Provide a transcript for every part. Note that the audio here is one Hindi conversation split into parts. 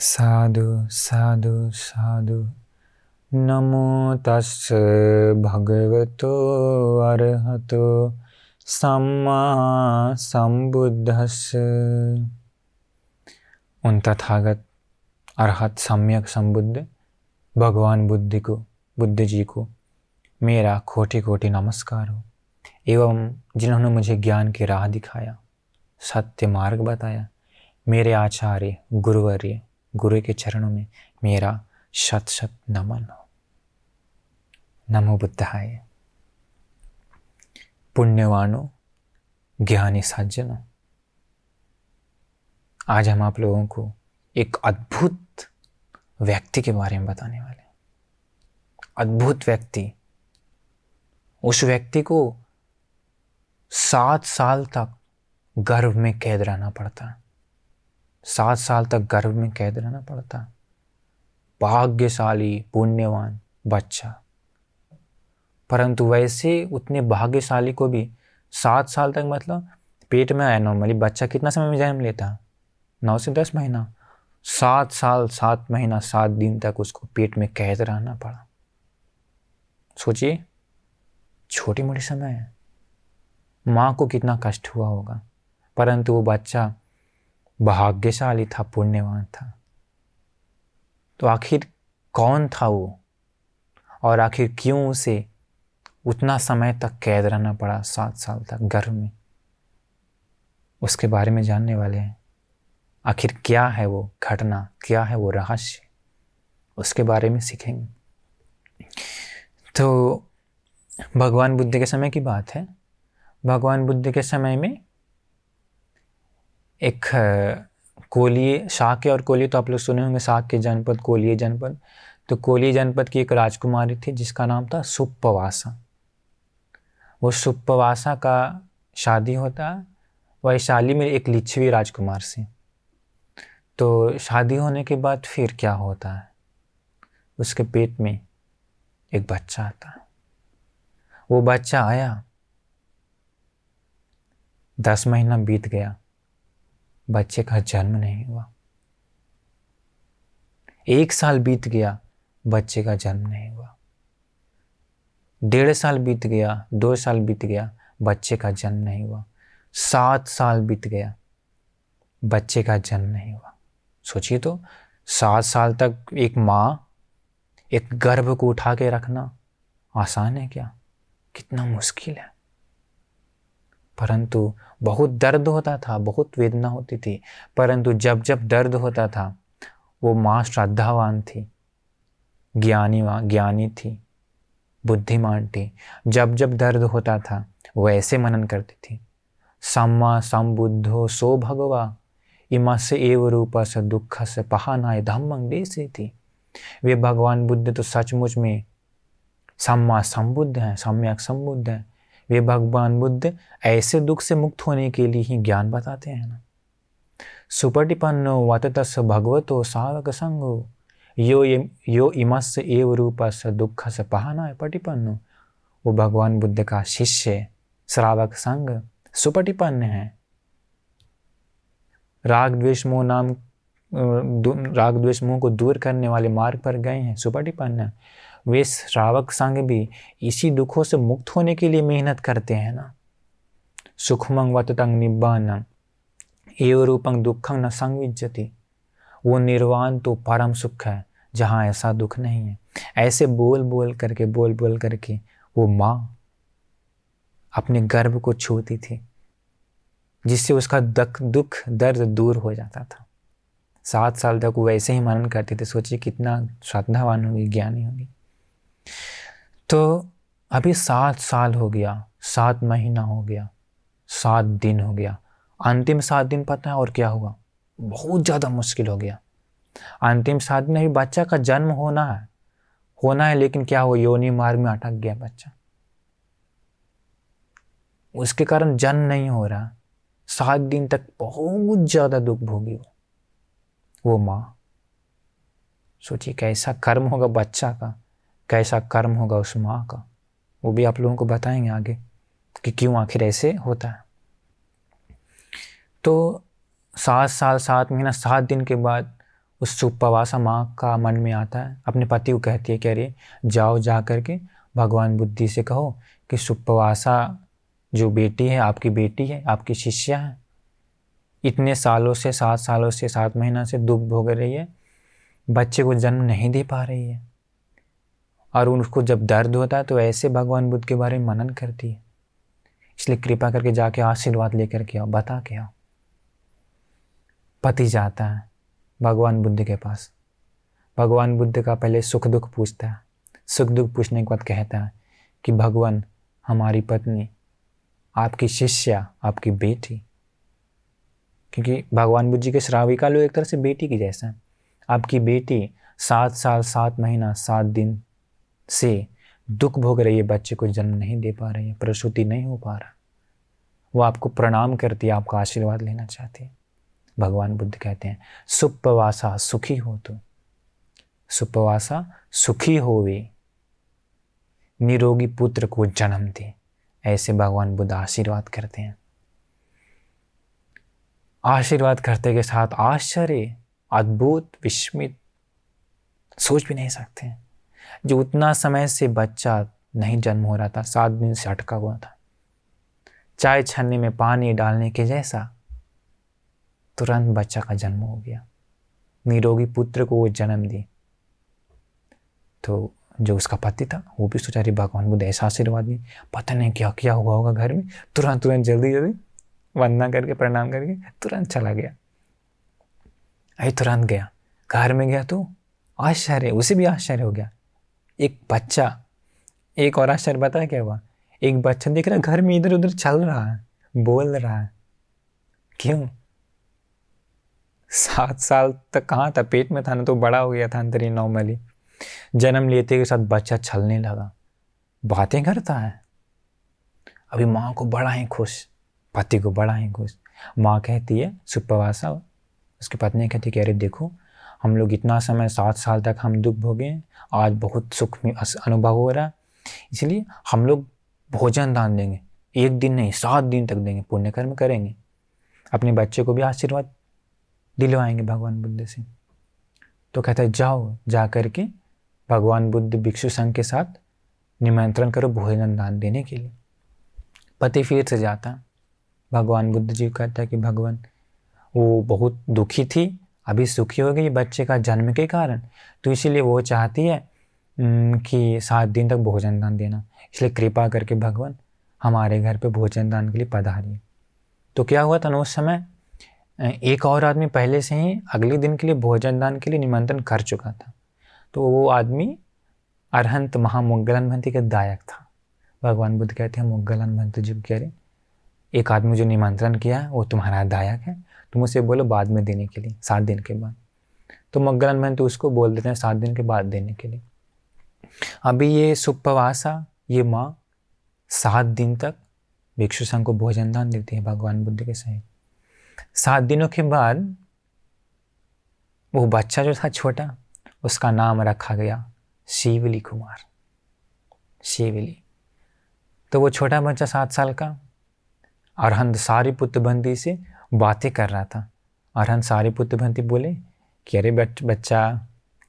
साधु साधु साधु। नमो तस्स भगवतो अरहतो सम्मा संबुद्धस्स। उन तथागत अरहत सम्यक संबुद्ध भगवान बुद्ध जी को मेरा कोटि कोटि नमस्कार हो, एवं जिन्होंने मुझे ज्ञान की राह दिखाया, सत्य मार्ग बताया। मेरे आचार्य गुरुवर्य गुरु के चरणों में मेरा शत शत नमन हो। नमो बुद्धाय। पुण्यवानों, ज्ञानी सज्जनों, आज हम आप लोगों को एक अद्भुत व्यक्ति के बारे में बताने वाले हैं। अद्भुत व्यक्ति। उस व्यक्ति को 7 साल तक गर्भ में कैद रहना पड़ता। 7 साल तक गर्भ में कैद रहना पड़ता। भाग्यशाली पुण्यवान बच्चा। परंतु वैसे उतने भाग्यशाली को भी 7 साल तक, मतलब पेट में आया। नॉर्मली बच्चा कितना समय में जन्म लेता? 9 से 10 महीना। 7 साल 7 महीना 7 दिन तक उसको पेट में कैद रहना पड़ा। सोचिए, छोटी मोटी समय है। माँ को कितना कष्ट हुआ होगा। परंतु वो बच्चा भाग्यशाली था, पुण्यवान था। तो आखिर कौन था वो, और आखिर क्यों उसे उतना समय तक कैद रहना पड़ा, 7 साल तक गर्भ में? उसके बारे में जानने वाले हैं। आखिर क्या है वो घटना, क्या है वो रहस्य, उसके बारे में सीखेंगे। तो भगवान बुद्ध के समय की बात है। भगवान बुद्ध के समय में एक कोलिय, शाक्य और कोलिय तो आप लोग सुने होंगे। शाक्य जनपद, कोलिय जनपद। तो कोलिय जनपद की एक राजकुमारी थी जिसका नाम था सुप्पवासा। वो सुप्पवासा का शादी होता वैशाली में एक लिच्छवी राजकुमार से। तो शादी होने के बाद फिर क्या होता है, उसके पेट में एक बच्चा आता है। वो बच्चा आया, 10 महीना बीत गया, बच्चे का जन्म नहीं हुआ। 1 साल बीत गया, बच्चे का जन्म नहीं हुआ। 1.5 साल बीत गया, 2 साल बीत गया, बच्चे का जन्म नहीं हुआ। 7 साल बीत गया, बच्चे का जन्म नहीं हुआ। सोचिए तो, 7 साल तक एक माँ एक गर्भ को उठा के रखना आसान है क्या? कितना मुश्किल है। परंतु बहुत दर्द होता था, बहुत वेदना होती थी। परंतु जब जब दर्द होता था, वो माँ श्रद्धावान थी, ज्ञानी थी, बुद्धिमान थी। जब जब दर्द होता था वो ऐसे मनन करती थी, सम्मा संबुद्धो सो भगवा इमस्य एव रूपस्य दुःखस्य पहानाय धम्मं देसीति। वे भगवान बुद्ध तो सचमुच में सम्मा संबुद्ध हैं, सम्यक संबुद्ध हैं। वे भगवान बुद्ध ऐसे दुख से मुक्त होने के लिए ही ज्ञान बताते हैं ना। सुपटिपन्नो वततस्य भगवतो सावक संगो यो इमस्य एव रूपस्य दुःखस्य पहानाय पटिपन्नो। वो भगवान बुद्ध का शिष्य, श्रावक संग, सुपटिपन्न है। राग द्वेष मोह को दूर करने वाले मार्ग पर गए हैं, सुपटिपन्न। वे श्रावक संग भी इसी दुखों से मुक्त होने के लिए मेहनत करते हैं ना। सुखमं वततं निब्बानं एव रूपं दुःखं न संविज्जति। वो निर्वाण तो परम सुख है जहाँ ऐसा दुख नहीं है। ऐसे बोल बोल करके वो माँ अपने गर्भ को छूती थी, जिससे उसका दुख दर्द दूर हो जाता था। 7 साल तक वो ऐसे ही मनन करते थे। सोचिए कितना श्रद्धावान होगी, ज्ञानी होगी। तो अभी 7 साल हो गया, 7 महीना हो गया, 7 दिन हो गया। अंतिम 7 दिन पता है और क्या हुआ? बहुत ज़्यादा मुश्किल हो गया। अंतिम 7 दिन अभी बच्चा का जन्म होना है, लेकिन क्या हुआ? योनि मार्ग में अटक गया बच्चा। उसके कारण जन्म नहीं हो रहा। 7 दिन तक बहुत ज़्यादा दुख भोगी वो माँ। सोचिए कैसा कर्म होगा बच्चा का, कैसा कर्म होगा उस माँ का। वो भी आप लोगों को बताएंगे आगे कि क्यों आखिर ऐसे होता है। तो 7 साल 7 महीना 7 दिन के बाद उस सुप्रवासा माँ का मन में आता है, अपने पति को कहती है कि अरे जाओ, जा करके भगवान बुद्ध से कहो कि सुप्रवासा जो बेटी है, आपकी बेटी है, आपकी शिष्या है, इतने सालों से 7 सालों से 7 महीना से दुख भोग रही है, बच्चे को जन्म नहीं दे पा रही है, और उनको जब दर्द होता है तो ऐसे भगवान बुद्ध के बारे में मनन करती है। इसलिए कृपा करके जाके आशीर्वाद लेकर के आओ, बता के आओ। पति जाता है भगवान बुद्ध के पास। भगवान बुद्ध का पहले सुख दुख पूछता है। सुख दुख पूछने के बाद कहता है कि भगवान, हमारी पत्नी, आपकी शिष्या, आपकी बेटी, क्योंकि भगवान बुद्ध जी के श्राविका लोग एक तरह से बेटी की जैसा है, आपकी बेटी 7 साल 7 महीना 7 दिन से दुख भोग रही है, बच्चे को जन्म नहीं दे पा रही है, प्रसूति नहीं हो पा रहा। वो आपको प्रणाम करती है, आपका आशीर्वाद लेना चाहती है। भगवान बुद्ध कहते हैं, सुप्रवासा सुखी हो तू, सुप्रवासा सुखी होवे, निरोगी पुत्र को जन्म दे। ऐसे भगवान बुद्ध आशीर्वाद करते हैं। आशीर्वाद करते के साथ आश्चर्य, अद्भुत, विस्मित, सोच भी नहीं सकते हैं। जो उतना समय से बच्चा नहीं जन्म हो रहा था, 7 दिन से अटका हुआ था, चाय छन्ने में पानी डालने के जैसा तुरंत बच्चा का जन्म हो गया, निरोगी पुत्र को वो जन्म दी। तो जो उसका पति था वो भी सोचा रही भगवान बुद्ध ऐसा आशीर्वाद दी, पता नहीं क्या क्या हुआ होगा घर में। तुरंत जल्दी वंदना करके प्रणाम करके तुरंत चला गया। अरे तुरंत गया, घर में गया तो आश्चर्य, उसे भी आश्चर्य हो गया। एक बच्चा, एक और आश्चर्य पता है क्या हुआ? एक बच्चा दिख रहा है घर में, इधर उधर चल रहा है, बोल रहा है। क्यों? 7 साल तक कहाँ था, पेट में था ना, तो बड़ा हो गया था अंदर ही नॉर्मली। जन्म लेते के साथ बच्चा चलने लगा, बातें करता है। अभी माँ को बड़ा ही खुश, पति को बड़ा ही खुश। माँ कहती है, सुप्रवासा उसकी पत्नी कहती है कि अरे देखो, हम लोग इतना समय 7 साल तक हम दुख भोगे, आज बहुत सुख में अनुभव हो रहा है, इसलिए हम लोग भोजन दान देंगे। 1 दिन नहीं, 7 दिन तक देंगे, पुण्य कर्म करेंगे, अपने बच्चे को भी आशीर्वाद दिलवाएंगे भगवान बुद्ध से। तो कहता है जाओ, जा करके भगवान बुद्ध भिक्षु संघ के साथ निमंत्रण करो भोजन दान देने के लिए। पति फिर से जाता, भगवान बुद्ध जी कहता है कि भगवान, वो बहुत दुखी थी, अभी सुखी हो गई बच्चे का जन्म के कारण, तो इसीलिए वो चाहती है कि 7 दिन तक भोजन दान देना, इसलिए कृपा करके भगवान हमारे घर पे भोजन दान के लिए पधारिए। तो क्या हुआ था ना, उस समय एक और आदमी पहले से ही अगले दिन के लिए भोजन दान के लिए निमंत्रण कर चुका था। तो वो आदमी अरहंत महामोग्गलन भंति का दायक था। भगवान बुद्ध कहते हैं मोग्गलन भंति जी कह रहे, एक आदमी जो निमंत्रण किया है वो तुम्हारा दायक है, तुम उसे बोलो बाद में देने के लिए, 7 दिन के बाद। तो मोग्गलन भंति उसको बोल देते हैं 7 दिन के बाद देने के लिए। अभी ये सुप्रवासा, ये माँ 7 दिन तक भिक्षु संघ को भोजन दान देती है भगवान बुद्ध के सहित। 7 दिनों के बाद वो बच्चा जो था छोटा, उसका नाम रखा गया शिवली कुमार, शिवली। तो वो छोटा बच्चा 7 साल का अरहंत सारिपुत्र बंदी से बातें कर रहा था। अरहंत सारिपुत्र बंदी बोले कि अरे बच्चा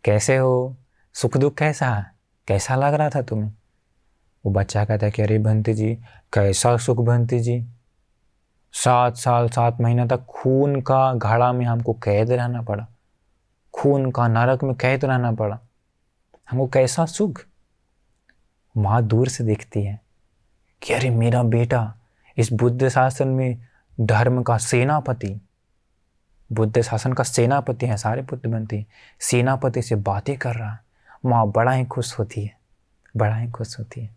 कैसे हो, सुख दुख कैसा है, कैसा लग रहा था तुम्हें? वो बच्चा कहता है कि अरे भंती जी, कैसा सुख भंती जी, 7 साल 7 महीना तक खून का घड़ा में हमको कैद रहना पड़ा, खून का नरक में कैद रहना पड़ा, हमको कैसा सुख। माँ दूर से देखती है कि अरे मेरा बेटा इस बुद्ध शासन में धर्म का सेनापति, बुद्ध शासन का सेनापति है, सारे पुत्र बनती, सेनापति से बातें कर रहा है। माँ बड़ा ही खुश होती है, बड़ा ही खुश होती है।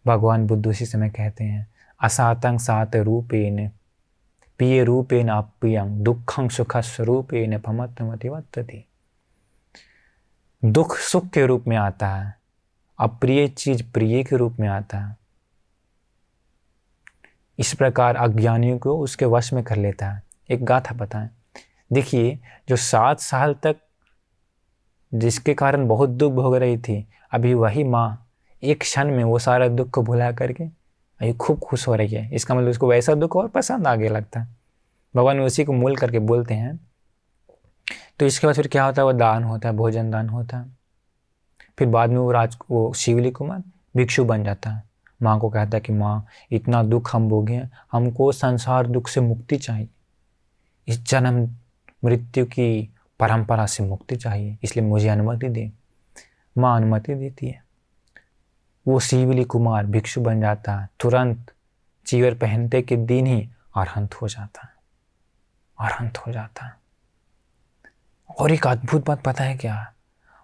भगवान बुद्ध उसी समय कहते हैं, असातंग सात रूपेण पिय रूपेण अप्रियं दुखं सुख स्वरूपेण फमत्वमति वर्तते। दुख सुख के रूप में आता है, अप्रिय चीज प्रिय के रूप में आता है। इस प्रकार अज्ञानियों को उसके वश में कर लेता है। एक गाथा बताएं, देखिए जो 7 साल तक जिसके कारण बहुत दुख भोग रही थी, अभी वही माँ एक क्षण में वो सारा दुख को भुला करके अभी खूब खुश हो रही है। इसका मतलब उसको वैसा दुख और पसंद आगे लगता है। भगवान उसी को मूल करके बोलते हैं तो इसके बाद फिर क्या होता है, वो दान होता है, भोजन दान होता है। फिर बाद में वो शिवली कुमार भिक्षु बन जाता है। माँ को कहता है कि माँ, इतना दुख हम भोगे हैं, हमको संसार दुख से मुक्ति चाहिए, इस जन्म मृत्यु की परंपरा से मुक्ति चाहिए, इसलिए मुझे अनुमति दे। माँ अनुमति देती है। वो शिवली कुमार भिक्षु बन जाता है, तुरंत चीवर पहनते के दिन ही अरहंत हो जाता है, अरहंत हो जाता है। और एक अद्भुत बात पता है क्या,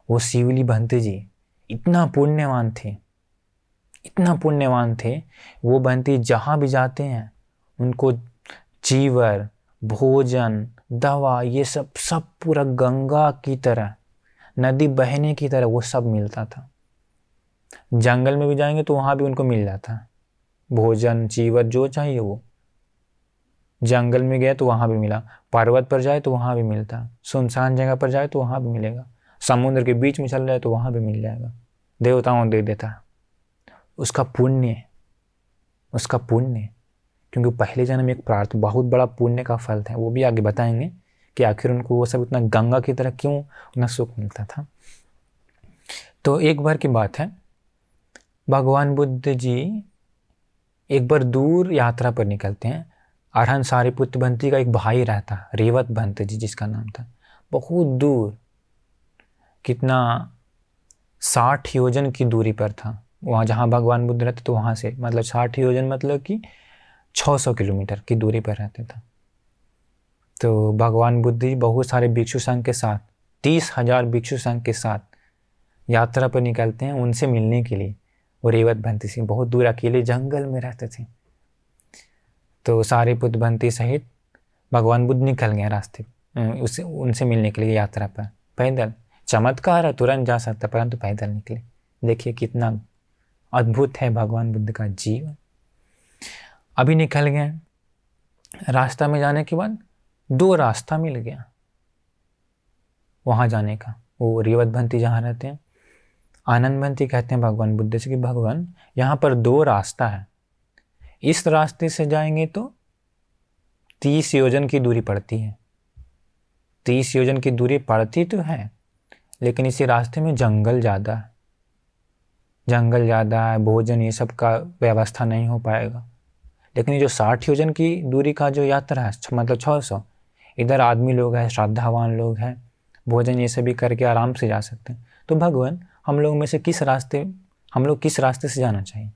वो शिवली बंते जी इतना पुण्यवान थे, इतना पुण्यवान थे। वो बंती जहाँ भी जाते हैं उनको चीवर, भोजन, दवा, ये सब सब पूरा गंगा की तरह, नदी बहने की तरह वो सब मिलता था। जंगल में भी जाएंगे तो वहाँ भी उनको मिल जाता है भोजन, चीवर, जो चाहिए वो। जंगल में गए तो वहाँ भी मिला, पर्वत पर जाए तो वहाँ भी मिलता, सुनसान जगह पर जाए तो वहाँ भी मिलेगा, समुद्र के बीच में चल रहा है तो वहाँ भी मिल जाएगा, देवताओं दे देता है। उसका पुण्य, उसका पुण्य, क्योंकि पहले जन्म में एक प्रार्थना, बहुत बड़ा पुण्य का फल था। वो भी आगे बताएंगे कि आखिर उनको वो सब इतना गंगा की तरह क्यों उतना सुख मिलता था। तो एक बार की बात है, भगवान बुद्ध जी एक बार दूर यात्रा पर निकलते हैं। अरहंत सारिपुत्र भंती का एक भाई रहता, रेवत भंत जी जिसका नाम था, बहुत दूर, कितना 60 योजन की दूरी पर था वहाँ जहाँ भगवान बुद्ध रहते। तो वहाँ से मतलब 60 योजन मतलब कि 600 किलोमीटर की दूरी पर रहते थे। तो भगवान बुद्ध जी बहुत सारे भिक्षु संघ के साथ, 30,000 भिक्षु संघ के साथ यात्रा पर निकलते हैं उनसे मिलने के लिए। वो रेवत भंती सिंह बहुत दूर अकेले जंगल में रहते थे। तो सारिपुत्र भंती सहित भगवान बुद्ध निकल गए रास्ते उनसे मिलने के लिए यात्रा पर, पैदल। चमत्कार है, तुरंत जा सकता परंतु पैदल निकले। देखिए कितना अद्भुत है भगवान बुद्ध का जीवन। अभी निकल गए, रास्ता में जाने के बाद 2 रास्ता मिल गया वहाँ जाने का। वो रेवत भंती जहाँ रहते हैं, आनंद भंती कहते हैं भगवान बुद्ध से कि भगवान यहाँ पर 2 रास्ता है, इस रास्ते से जाएंगे तो 30 योजन की दूरी पड़ती है, 30 योजन की दूरी पड़ती तो है, लेकिन इसी रास्ते में जंगल ज़्यादा है, जंगल ज़्यादा है, भोजन ये सब का व्यवस्था नहीं हो पाएगा। लेकिन ये जो 60 योजन की दूरी का जो यात्रा है, मतलब 600, इधर आदमी लोग हैं, श्रद्धावान लोग हैं, भोजन ये सभी करके आराम से जा सकते हैं। तो भगवान हम लोग में से हम लोग किस रास्ते से जाना चाहिए?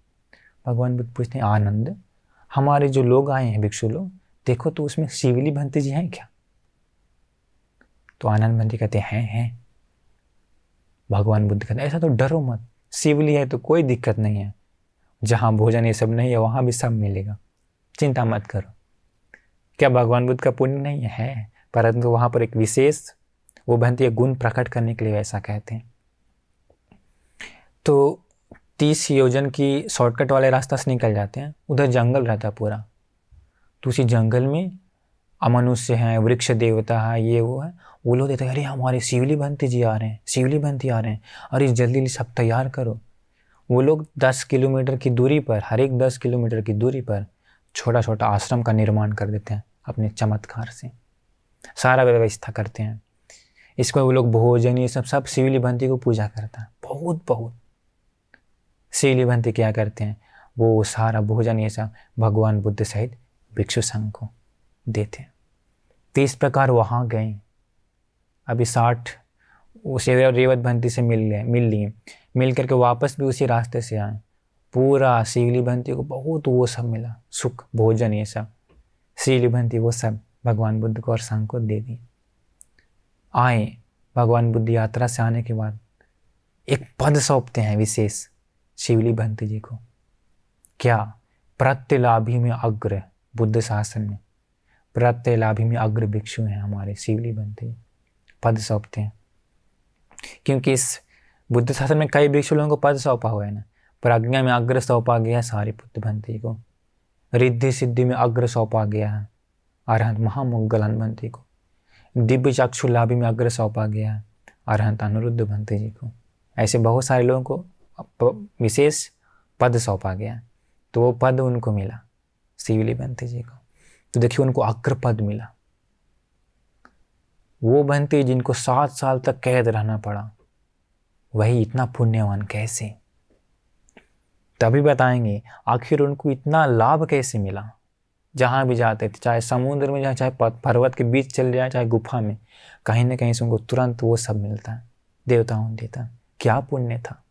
भगवान बुद्ध पूछते हैं, आनंद, हमारे जो लोग आए हैं भिक्षु लोग, देखो तो उसमें शिवली भंती जी हैं क्या? तो आनंद भंती कहते हैं। भगवान बुद्ध कहते हैं ऐसा तो डरो मत, शिवली है तो कोई दिक्कत नहीं है, जहाँ भोजन ये सब नहीं है वहाँ भी सब मिलेगा, चिंता मत करो। क्या भगवान बुद्ध का पुण्य नहीं है? परंतु वहाँ पर एक विशेष वो भंती गुण प्रकट करने के लिए वैसा कहते हैं। तो 30 योजन की शॉर्टकट वाले रास्ता से निकल जाते हैं, उधर जंगल रहता पूरा। तो उसी जंगल में अमनुष्य हैं, वृक्ष देवता है, ये वो है, वो लोग देते, अरे हमारे शिवली भंती जी आ रहे हैं, शिवली भंती आ रहे हैं, अरे जल्दी सब तैयार करो। वो लोग 10 किलोमीटर की दूरी पर, हर एक 10 किलोमीटर की दूरी पर छोटा छोटा आश्रम का निर्माण कर देते हैं अपने चमत्कार से, सारा व्यवस्था करते हैं। इसमें वो लोग भोजन ये सब शिवली भंती को पूजा करता है, बहुत शिवली भंती क्या करते हैं, वो सारा भोजन ये सब भगवान बुद्ध सहित भिक्षु संघ को देते हैं। तो इस प्रकार वहाँ गए। अभी 60 उस रेवत भंती से मिल लिए, मिल करके वापस भी उसी रास्ते से आए। पूरा शिवली भंती को बहुत वो सब मिला, सुख, भोजन ये सब, शिवली भंती वो सब भगवान बुद्ध को और संघ को दे दी। आए भगवान बुद्ध यात्रा से आने के बाद एक पद सौंपते हैं विशेष शिवली भंती जी को। क्या? प्रत्यलाभी में अग्र, बुद्ध शासन में प्रत्यलाभी में अग्र भिक्षु हैं हमारे शिवली भंती, पद सौंपते हैं। क्योंकि इस बुद्ध शासन में कई भिक्षु लोगों को पद सौंपा हुआ है ना। प्रज्ञा में अग्र सौंपा गया है सारिपुत्र भंती को, रिद्धि सिद्धि में अग्र सौंपा गया है अरहंत महामोग्गलान भंती को, दिव्य चक्षु लाभी में अग्र सौंपा गया है अरहंत अनिरुद्ध भंती जी को। ऐसे बहुत सारे लोगों को विशेष पद सौंपा गया, तो वो पद उनको मिला शिवली भंती जी को। तो देखिए उनको अग्र पद मिला, वो बनते जिनको 7 साल तक कैद रहना पड़ा, वही इतना पुण्यवान कैसे? तभी बताएंगे आखिर उनको इतना लाभ कैसे मिला। जहाँ भी जाते थे, चाहे समुद्र में जाए, चाहे पर्वत के बीच चल जाए, चाहे गुफा में, कहीं ना कहीं से उनको तुरंत वो सब मिलता है, देवताओं ने देता। क्या पुण्य था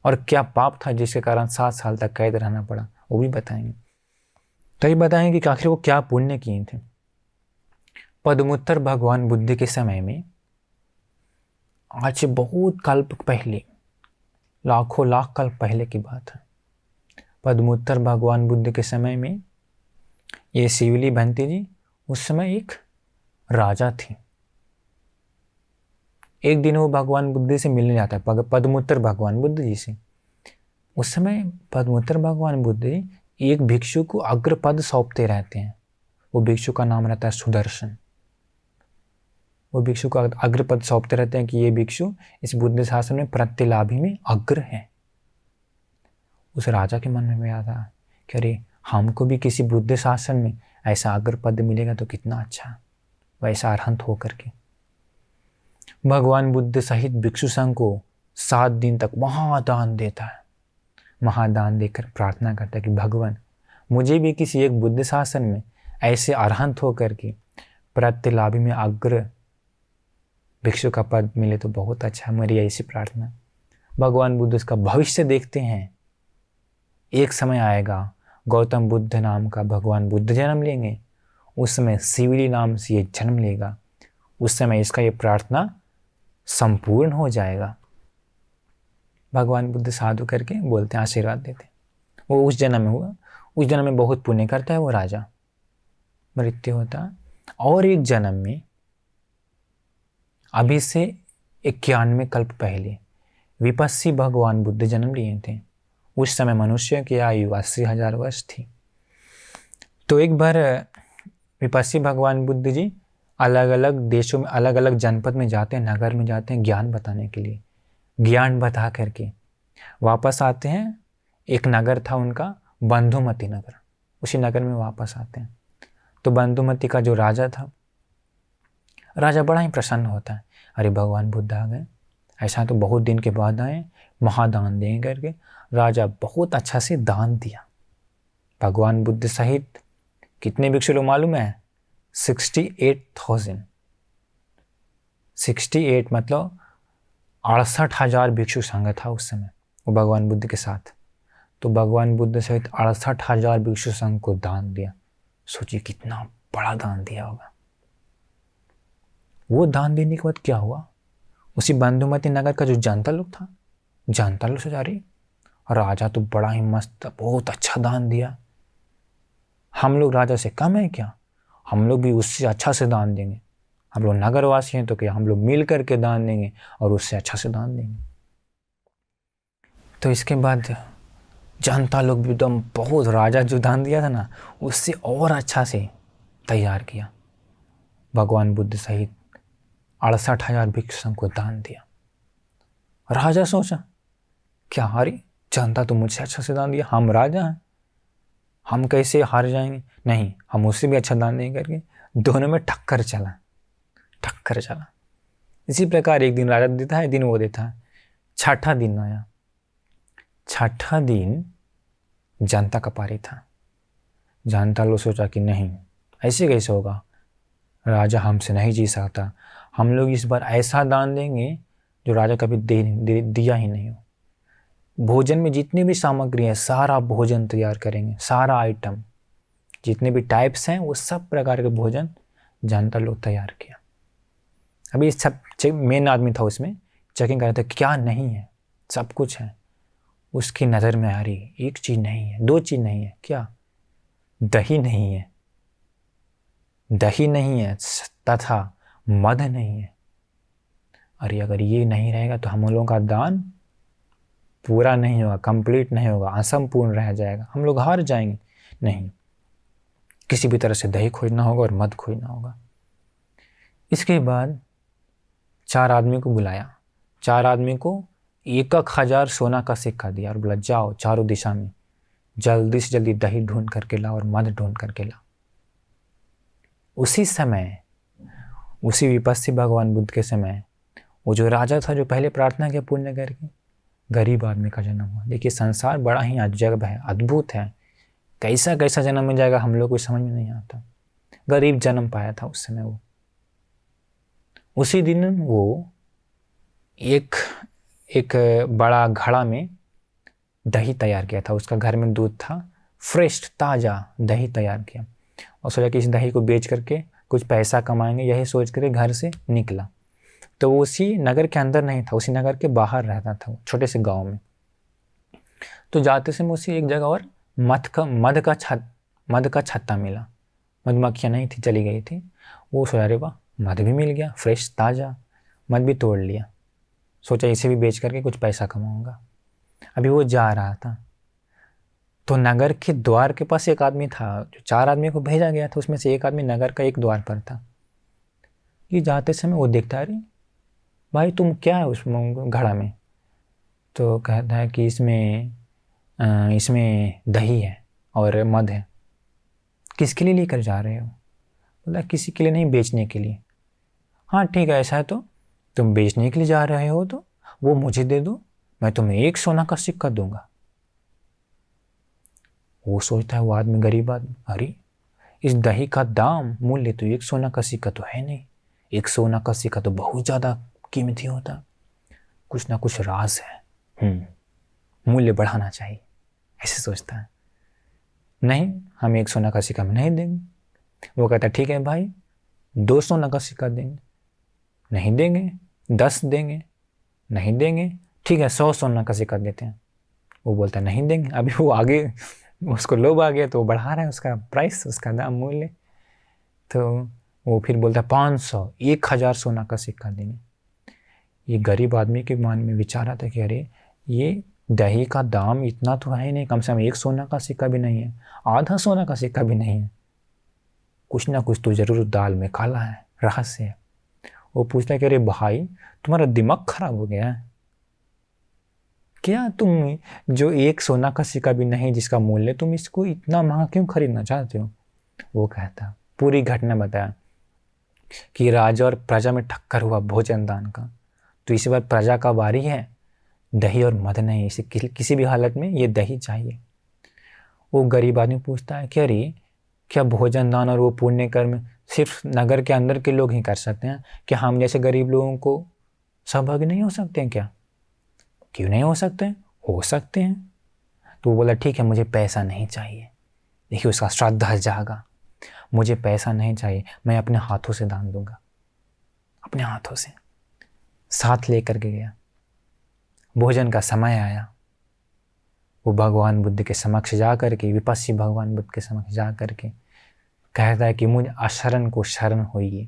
और क्या पाप था जिसके कारण 7 साल तक कैद रहना पड़ा, वो भी बताएंगे। तभी बताएंगे कि आखिर वो क्या पुण्य किए थे। पद्मोत्तर भगवान बुद्ध के समय में, आज से बहुत कल्प पहले, लाखों लाख कल्प पहले की बात है, पद्मोत्तर भगवान बुद्ध के समय में ये शिवली भंती जी उस समय एक राजा थी। एक दिन वो भगवान बुद्ध से मिलने जाता है, पद्मोत्तर भगवान बुद्ध जी से। उस समय पद्मोत्तर भगवान बुद्ध जी एक भिक्षु को अग्रपद सौंपते रहते हैं। वो भिक्षु का नाम रहता है सुदर्शन। वो भिक्षु को अग्रपद सौंपते रहते हैं कि ये भिक्षु इस बुद्ध शासन में प्रतिलाभी में अग्र है। उस राजा के मन में आता कि अरे हमको भी किसी बुद्ध शासन में ऐसा अग्रपद मिलेगा तो कितना अच्छा, वैसा अरहंत होकर के भगवान बुद्ध सहित भिक्षु संघ को 7 दिन तक महादान देता है। महादान देकर प्रार्थना करता है कि भगवान मुझे भी किसी एक बुद्ध शासन में ऐसे अरहंत होकर के प्रतिलाभी में अग्र भिक्षु का पद मिले तो बहुत अच्छा, मेरी ऐसी प्रार्थना। भगवान बुद्ध उसका भविष्य देखते हैं। एक समय आएगा गौतम बुद्ध नाम का भगवान बुद्ध जन्म लेंगे, उस समय शिवली नाम से ये जन्म लेगा, उस समय इसका ये प्रार्थना संपूर्ण हो जाएगा। भगवान बुद्ध साधु करके बोलते हैं, आशीर्वाद देते। वो उस जन्म में हुआ, उस जन्म में बहुत पुण्य करता है वो राजा, मृत्यु होता। और एक जन्म में अभी से 91 कल्प पहले विपस्सी भगवान बुद्ध जन्म लिए थे। उस समय मनुष्य की आयु 80,000 वर्ष थी। तो एक बार विपस्सी भगवान बुद्ध जी अलग अलग देशों में, अलग अलग जनपद में जाते हैं, नगर में जाते हैं ज्ञान बताने के लिए। ज्ञान बता करके वापस आते हैं। एक नगर था उनका बंधुमती नगर, उसी नगर में वापस आते हैं। तो बंधुमती का जो राजा था, राजा बड़ा ही प्रसन्न होता है, अरे भगवान बुद्ध आ गए, ऐसा तो बहुत दिन के बाद आए, महादान दें करके राजा बहुत अच्छा से दान दिया। भगवान बुद्ध सहित कितने भिक्षु लोग मालूम है? 68,000। 68 मतलब 68,000 भिक्षु संघ था उस समय वो भगवान बुद्ध के साथ। तो भगवान बुद्ध सहित 68,000 भिक्षु संघ को दान दिया। सोचिए कितना बड़ा दान दिया होगा। वो दान देने के बाद क्या हुआ, उसी बंधुमती नगर का जो जनता लोग था, जनता लोग सोचा रही राजा तो बड़ा ही मस्त, बहुत अच्छा दान दिया, हम लोग राजा से कम है क्या, हम लोग भी उससे अच्छा से दान देंगे। हम लोग नगरवासी हैं तो क्या हम लोग मिल करके दान देंगे और उससे अच्छा से दान देंगे। तो इसके बाद जनता लोग भी एकदम बहुत, राजा जो दान दिया था ना उससे और अच्छा से तैयार किया। भगवान बुद्ध सहित 68,000 भिक्षु को दान दिया। राजा सोचा क्या, अरे जनता तो मुझसे अच्छा से दान दिया, हम राजा हैं, हम कैसे हार जाएंगे, नहीं हम उससे भी अच्छा दान देंगे करके दोनों में टक्कर चला। इसी प्रकार एक दिन राजा देता है, दिन वो देता है। छठा दिन आया, छठा दिन जनता का पारी था। जनता लोग सोचा कि नहीं ऐसे कैसे होगा, राजा हमसे नहीं जी सकता, हम लोग इस बार ऐसा दान देंगे जो राजा कभी दिया ही नहीं हो। भोजन में जितनी भी सामग्री है सारा भोजन तैयार करेंगे, सारा आइटम जितने भी टाइप्स हैं वो सब प्रकार के भोजन जनता लोग तैयार किया। अभी सब मेन आदमी था उसमें, चेकिंग कर रहा था क्या नहीं है, सब कुछ है। उसकी नज़र में आ रही एक चीज़ नहीं है, 2 चीज़ नहीं है, क्या, दही नहीं है, दही नहीं है तथा मध नहीं है। अरे अगर ये नहीं रहेगा तो हम लोगों का दान पूरा नहीं होगा, कंप्लीट नहीं होगा, असंपूर्ण रह जाएगा, हम लोग हार जाएंगे। नहीं, किसी भी तरह से दही खोजना होगा और मध खोजना होगा। इसके बाद 4 आदमी को बुलाया, 4 आदमी को 1,000 सोना का सिक्का दिया और बोला जाओ चारों दिशा में जल्दी से जल्दी दही ढूंढ करके लाओ और मध ढूंढ करके लाओ। उसी समय उसी विपस्सी भगवान बुद्ध के समय वो जो राजा था जो पहले प्रार्थना किया पुण्य करके, गरीब आदमी का जन्म हुआ। देखिए संसार बड़ा ही अजब है, अद्भुत है, कैसा कैसा जन्म मिल जाएगा हम लोग को समझ में नहीं आता। गरीब जन्म पाया था उस समय वो। उसी दिन वो एक बड़ा घड़ा में दही तैयार किया था, उसका घर में दूध था, फ्रेश ताज़ा दही तैयार किया और सोचा कि इस दही को बेच करके कुछ पैसा कमाएंगे, यही सोच कर घर से निकला। तो वो उसी नगर के अंदर नहीं था, उसी नगर के बाहर रहता था, वो छोटे से गांव में। तो जाते समय उसी एक जगह और मध का छत्ता मिला। मधुमक्खियाँ नहीं थी, चली गई थी। वो सोचा अरे वाह, मध भी मिल गया, फ्रेश ताज़ा, मध भी तोड़ लिया। सोचा इसे भी बेच करके कुछ पैसा कमाऊंगा। अभी वो जा रहा था तो नगर के द्वार के पास एक आदमी था, जो 4 आदमी को भेजा गया था, उसमें से एक आदमी नगर का एक द्वार पर था। ये जाते समय वो देखता है, अरे भाई तुम क्या है उस घड़ा में? तो कहता है कि इसमें दही है और मध है। किसके लिए लेकर जा रहे हो? बोला किसी के लिए नहीं, बेचने के लिए। हाँ ठीक है, ऐसा है तो तुम बेचने के लिए जा रहे हो तो वो मुझे दे दो, मैं तुम्हें 1 सोना का सिक्का दूंगा। वो सोचता है, वो आदमी, गरीब आदमी, अरे इस दही का दाम मूल्य तो 1 सोना का सिक्का तो है नहीं, 1 सोना का सिक्का तो बहुत ज़्यादा कीमती होता, कुछ ना कुछ राज है, मूल्य बढ़ाना चाहिए, ऐसे सोचता है। नहीं, हम 1 सोना का सिक्का में नहीं देंगे। वो कहता है ठीक है भाई, 2 सोना का सिक्का देंगे। नहीं देंगे। 10 देंगे। नहीं देंगे। ठीक है, 100 सोना का सिक्का देते हैं। वो बोलता है नहीं देंगे। अभी वो आगे, उसको लोभ आ गया तो वो बढ़ा रहा है उसका प्राइस, उसका दाम, मूल्य। तो वो फिर बोलता है 500, 1000 सोना का सिक्का देंगे। ये गरीब आदमी के मन में विचार आता है कि अरे ये दही का दाम इतना तो है नहीं, कम से कम 1 सोना का सिक्का भी नहीं है, आधा सोना का सिक्का भी नहीं है, कुछ ना कुछ तो जरूर दाल में काला है, रहस्य है। वो पूछता है कि अरे भाई तुम्हारा दिमाग खराब हो गया है क्या? तुम जो 1 सोना का सिक्का भी नहीं जिसका मूल्य, तुम इसको इतना महंगा क्यों खरीदना चाहते हो? वो कहता, पूरी घटना बताया कि राजा और प्रजा में टक्कर हुआ भोजन दान का, तो इस बार प्रजा का बारी है, दही और मध नहीं, इसे किसी भी हालत में ये दही चाहिए। वो गरीब आदमी पूछता है कि अरे क्या भोजन दान और वो पुण्य कर्म सिर्फ नगर के अंदर के लोग ही कर सकते हैं? क्या हम जैसे गरीब लोगों को सहभागी नहीं हो सकते हैं क्या? क्यों नहीं हो सकते? हो सकते हैं। तो वो बोला ठीक है, मुझे पैसा नहीं चाहिए। देखिए उसका श्रद्धा जागा, मुझे पैसा नहीं चाहिए, मैं अपने हाथों से दान दूंगा। अपने हाथों से साथ लेकर के गया। भोजन का समय आया, वो भगवान बुद्ध के समक्ष जा करके, विपस्सी भगवान बुद्ध के समक्ष जा करके कहता है कि मुझ अशरण को शरण होइए,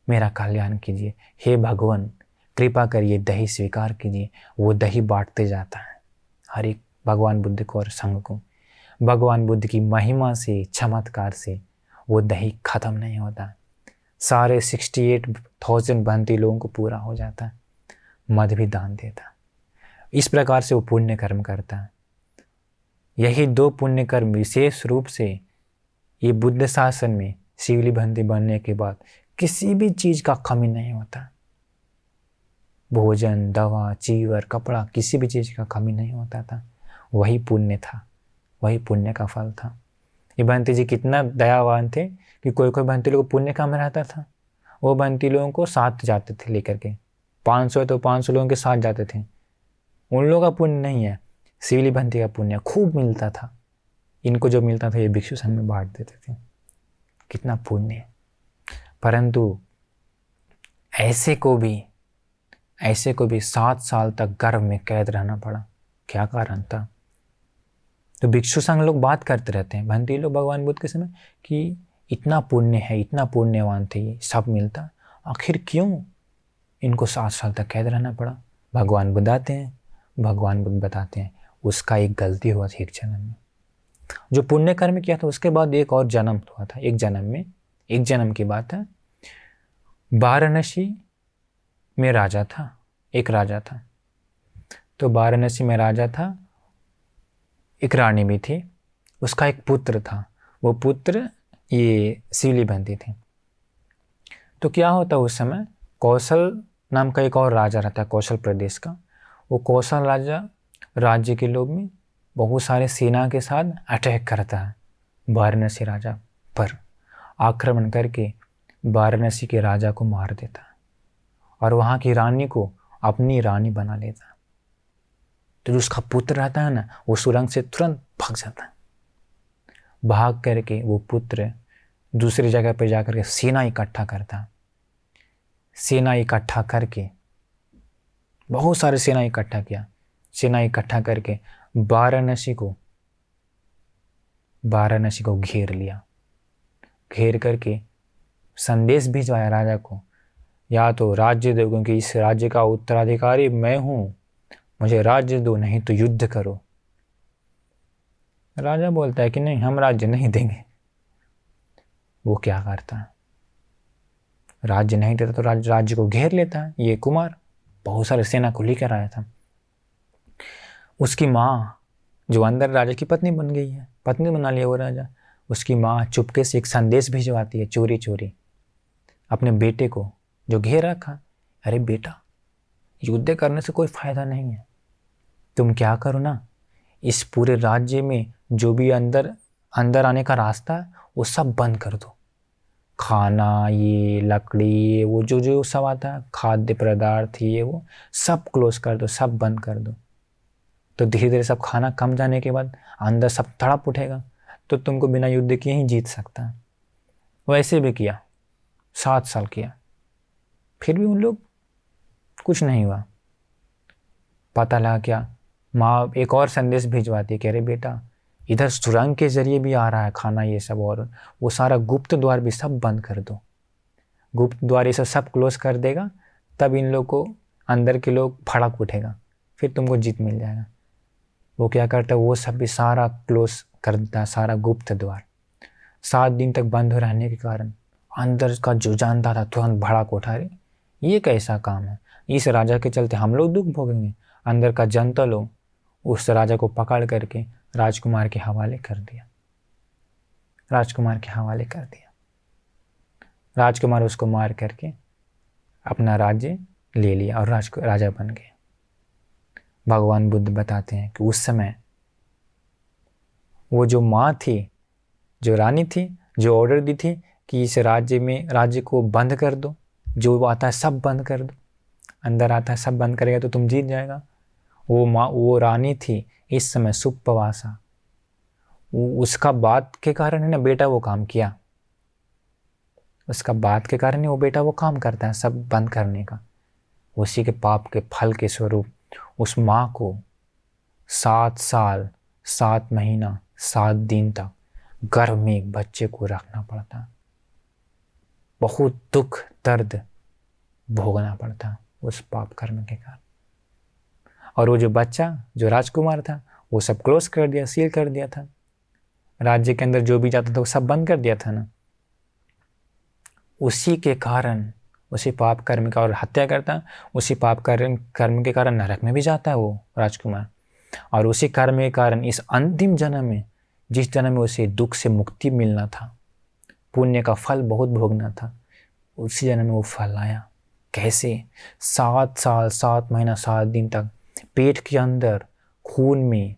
मेरा कल्याण कीजिए, हे भगवान कृपा करिए, दही स्वीकार कीजिए। वो दही बांटते जाता है हर एक भगवान बुद्ध को और संघ को। भगवान बुद्ध की महिमा से, चमत्कार से वो दही खत्म नहीं होता, सारे 68,000 बंदी लोगों को पूरा हो जाता है। मध भी दान देता। इस प्रकार से वो पुण्य कर्म करता है। यही 2 पुण्य कर्म विशेष रूप से ये बुद्ध शासन में शिवली बंदी बनने के बाद किसी भी चीज़ का कमी नहीं होता। भोजन, दवा, चीवर, कपड़ा, किसी भी चीज़ का कमी नहीं होता था। वही पुण्य था, वही पुण्य का फल था। ये बंती जी कितना दयावान थे कि कोई कोई बंती लोग को पुण्य कम रहता था, वो बंती लोगों को साथ जाते थे लेकर के। 500 तो 500 लोगों के साथ जाते थे। उन लोगों का पुण्य नहीं है, शिवली बंती का पुण्य खूब मिलता था। इनको जो मिलता था ये भिक्षु संघ में बांट देते थे। कितना पुण्य है। परंतु ऐसे को भी 7 साल तक गर्भ में कैद रहना पड़ा। क्या कारण था? तो भिक्षु संघ लोग बात करते रहते हैं, भंती लोग भगवान बुद्ध के समय, कि इतना पुण्य है, इतना पुण्यवान थे, ये सब मिलता, आखिर क्यों इनको 7 साल तक कैद रहना पड़ा? भगवान बुद्ध आते हैं, भगवान बुद्ध बताते हैं उसका एक गलती हुआ थी एक जन्म में। जो पुण्य कर्म किया था उसके बाद एक और जन्म हुआ था। एक जन्म की बात है। वाराणसी में राजा था, एक राजा था। तो वाराणसी में राजा था, एक रानी भी थी, उसका एक पुत्र था। वो पुत्र ये शिवली बंती थी। तो क्या होता उस समय, कौशल नाम का एक और राजा रहता है कौशल प्रदेश का। वो कौशल राजा राज्य के लोग में बहुत सारे सेना के साथ अटैक करता है वाराणसी राजा पर, आक्रमण करके वाराणसी के राजा को मार देता है और वहाँ की रानी को अपनी रानी बना लेता है। तो जो उसका पुत्र रहता है ना, वो सुरंग से तुरंत भाग जाता है। भाग करके वो पुत्र दूसरी जगह पर जाकर के सेना इकट्ठा करता है। सेना इकट्ठा करके, बहुत सारे सेना इकट्ठा किया। सेना इकट्ठा करके वाराणसी को घेर लिया। घेर करके संदेश भिजवाया राजा को, या तो राज्य दो, क्योंकि इस राज्य का उत्तराधिकारी मैं हूँ, मुझे राज्य दो, नहीं तो युद्ध करो। राजा बोलता है कि नहीं, हम राज्य नहीं देंगे। वो क्या करता है, राज्य नहीं देता तो राज्य को घेर लेता है। ये कुमार बहुत सारे सेना को लेकर आया था। उसकी माँ, जो अंदर राजा की पत्नी बन गई है, पत्नी बना लिया वो राजा, उसकी माँ चुपके से एक संदेश भिजवाती है चोरी चोरी अपने बेटे को, जो घेर रखा। अरे बेटा, युद्ध करने से कोई फायदा नहीं है, तुम क्या करो ना, इस पूरे राज्य में जो भी अंदर आने का रास्ता है वो सब बंद कर दो। खाना, ये लकड़ी, ये वो जो सब आता है, खाद्य पदार्थ, ये वो सब क्लोज कर दो, सब बंद कर दो। तो धीरे धीरे सब खाना कम जाने के बाद अंदर सब तड़प उठेगा, तो तुमको बिना युद्ध किए ही जीत सकता है। वैसे भी किया, 7 साल किया, फिर भी उन लोग कुछ नहीं हुआ। पता लगा क्या, माँ एक और संदेश भिजवाती है कि अरे बेटा, इधर सुरंग के जरिए भी आ रहा है खाना, ये सब, और वो सारा गुप्त द्वार भी सब बंद कर दो। गुप्त द्वार ये सब क्लोज कर देगा, तब इन लोग को अंदर के लोग भड़क उठेगा, फिर तुमको जीत मिल जाएगा। वो क्या करता है, वो सब भी सारा क्लोज कर देता है, सारा गुप्त द्वार। 7 दिन तक बंद रहने के कारण अंदर का जो जानता था तुरंत भड़क उठा, रहे ये कैसा काम है, इस राजा के चलते हम लोग दुख भोगेंगे। अंदर का जनता लोग उस राजा को पकड़ करके राजकुमार के हवाले कर दिया। राजकुमार उसको मार करके अपना राज्य ले लिया और राजा बन गए। भगवान बुद्ध बताते हैं कि उस समय वो जो माँ थी, जो रानी थी, जो ऑर्डर दी थी कि इस राज्य को बंद कर दो, जो आता है सब बंद कर दो, अंदर आता है सब बंद करेगा तो तुम जीत जाएगा। वो रानी थी इस समय सुप्पवासा। उसका बात के कारण है ना बेटा वो काम किया, उसका बात के कारण ही वो बेटा वो काम करता है सब बंद करने का। उसी के पाप के फल के स्वरूप उस माँ को 7 साल 7 महीना 7 दिन तक गर्भ में एक बच्चे को रखना पड़ता, बहुत दुख दर्द भोगना पड़ता उस पाप कर्म के कारण। और वो जो बच्चा, जो राजकुमार था, वो सब क्लोज कर दिया, सील कर दिया था। राज्य के अंदर जो भी जाता था वो सब बंद कर दिया था ना। उसी के कारण, उसी पाप कर्म का, और हत्या करता, उसी पाप कर्म के कारण नरक में भी जाता है वो राजकुमार। और उसी कर्म के कारण इस अंतिम जन्म में, जिस जन्म में उसे दुख से मुक्ति मिलना था, पुण्य का फल बहुत भोगना था, उसी जन्म में वो फल आया। कैसे? 7 साल 7 महीना 7 दिन तक पेट के अंदर खून में,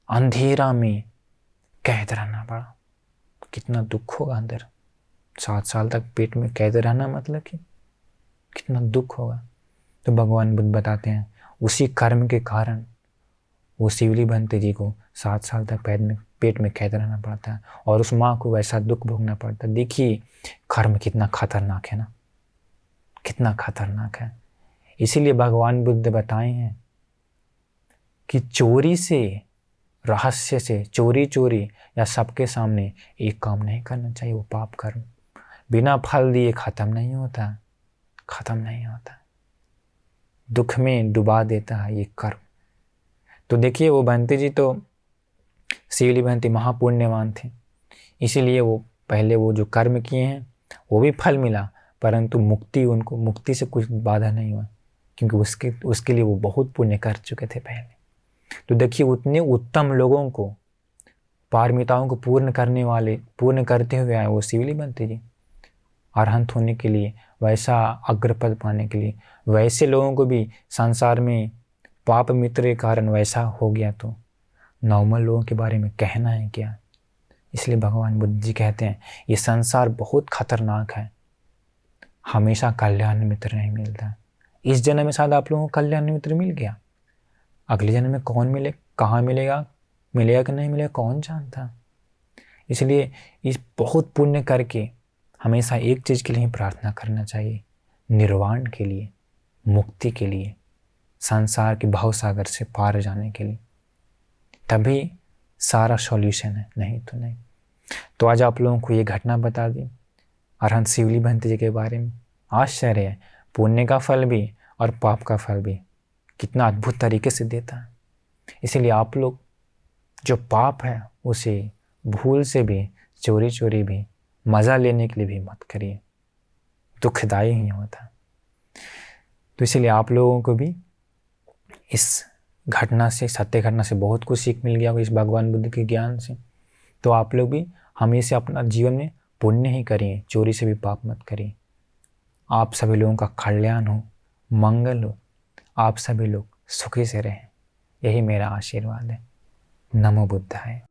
अंधेरा में कैद रहना पड़ा। कितना दुख होगा अंदर, 7 साल तक पेट में कैद रहना, मतलब कि कितना दुख होगा। तो भगवान बुद्ध बताते हैं उसी कर्म के कारण वो शिवली भंते जी को 7 साल तक पेट में कैद रहना पड़ता है, और उस माँ को वैसा दुख भोगना पड़ता है। देखिए कर्म कितना खतरनाक है ना, कितना खतरनाक है। इसीलिए भगवान बुद्ध बताए हैं कि चोरी से, रहस्य से, चोरी या सबके सामने एक काम नहीं करना चाहिए। वो पाप कर्म बिना फल दिए खत्म नहीं होता, दुख में डुबा देता है ये कर्म। तो देखिए वो भंते जी तो शिवली भंते महापुण्यवान थे, इसीलिए वो पहले वो जो कर्म किए हैं वो भी फल मिला, परंतु उनको मुक्ति से कुछ बाधा नहीं हुआ, क्योंकि उसके लिए वो बहुत पुण्य कर चुके थे पहले। तो देखिए उतने उत्तम लोगों को, पारमिताओं को पूर्ण करते हुए आए वो शिवली भंते जी। अरहंत होने के लिए, वैसा अग्रपद पाने के लिए, वैसे लोगों को भी संसार में पाप मित्र के कारण वैसा हो गया तो नॉर्मल लोगों के बारे में कहना है क्या। इसलिए भगवान बुद्ध जी कहते हैं ये संसार बहुत खतरनाक है, हमेशा कल्याण मित्र नहीं मिलता। इस जन्म में शायद आप लोगों को कल्याण मित्र मिल गया, अगले जन्म में कौन मिले, कहाँ मिलेगा, मिलेगा कि नहीं मिलेगा, कौन जानता। इसलिए इस बहुत पुण्य करके हमेशा एक चीज़ के लिए प्रार्थना करना चाहिए, निर्वाण के लिए, मुक्ति के लिए, संसार के भवसागर से पार जाने के लिए, तभी सारा सॉल्यूशन है, नहीं तो नहीं। तो आज आप लोगों को ये घटना बता दी अरहंत शिवली महंत जी के बारे में। आश्चर्य है, पुण्य का फल भी और पाप का फल भी कितना अद्भुत तरीके से देता है। इसीलिए आप लोग जो पाप है उसे भूल से भी, चोरी चोरी भी, मज़ा लेने के लिए भी मत करिए, दुखदायी ही होता है। तो इसीलिए आप लोगों को भी इस घटना से, सत्य घटना से बहुत कुछ सीख मिल गया होगा, इस भगवान बुद्ध के ज्ञान से। तो आप लोग भी हमेशा अपना जीवन में पुण्य ही करिए, चोरी से भी पाप मत करिए। आप सभी लोगों का कल्याण हो, मंगल हो, आप सभी लोग सुखी से रहें, यही मेरा आशीर्वाद है। नमो बुद्धाय।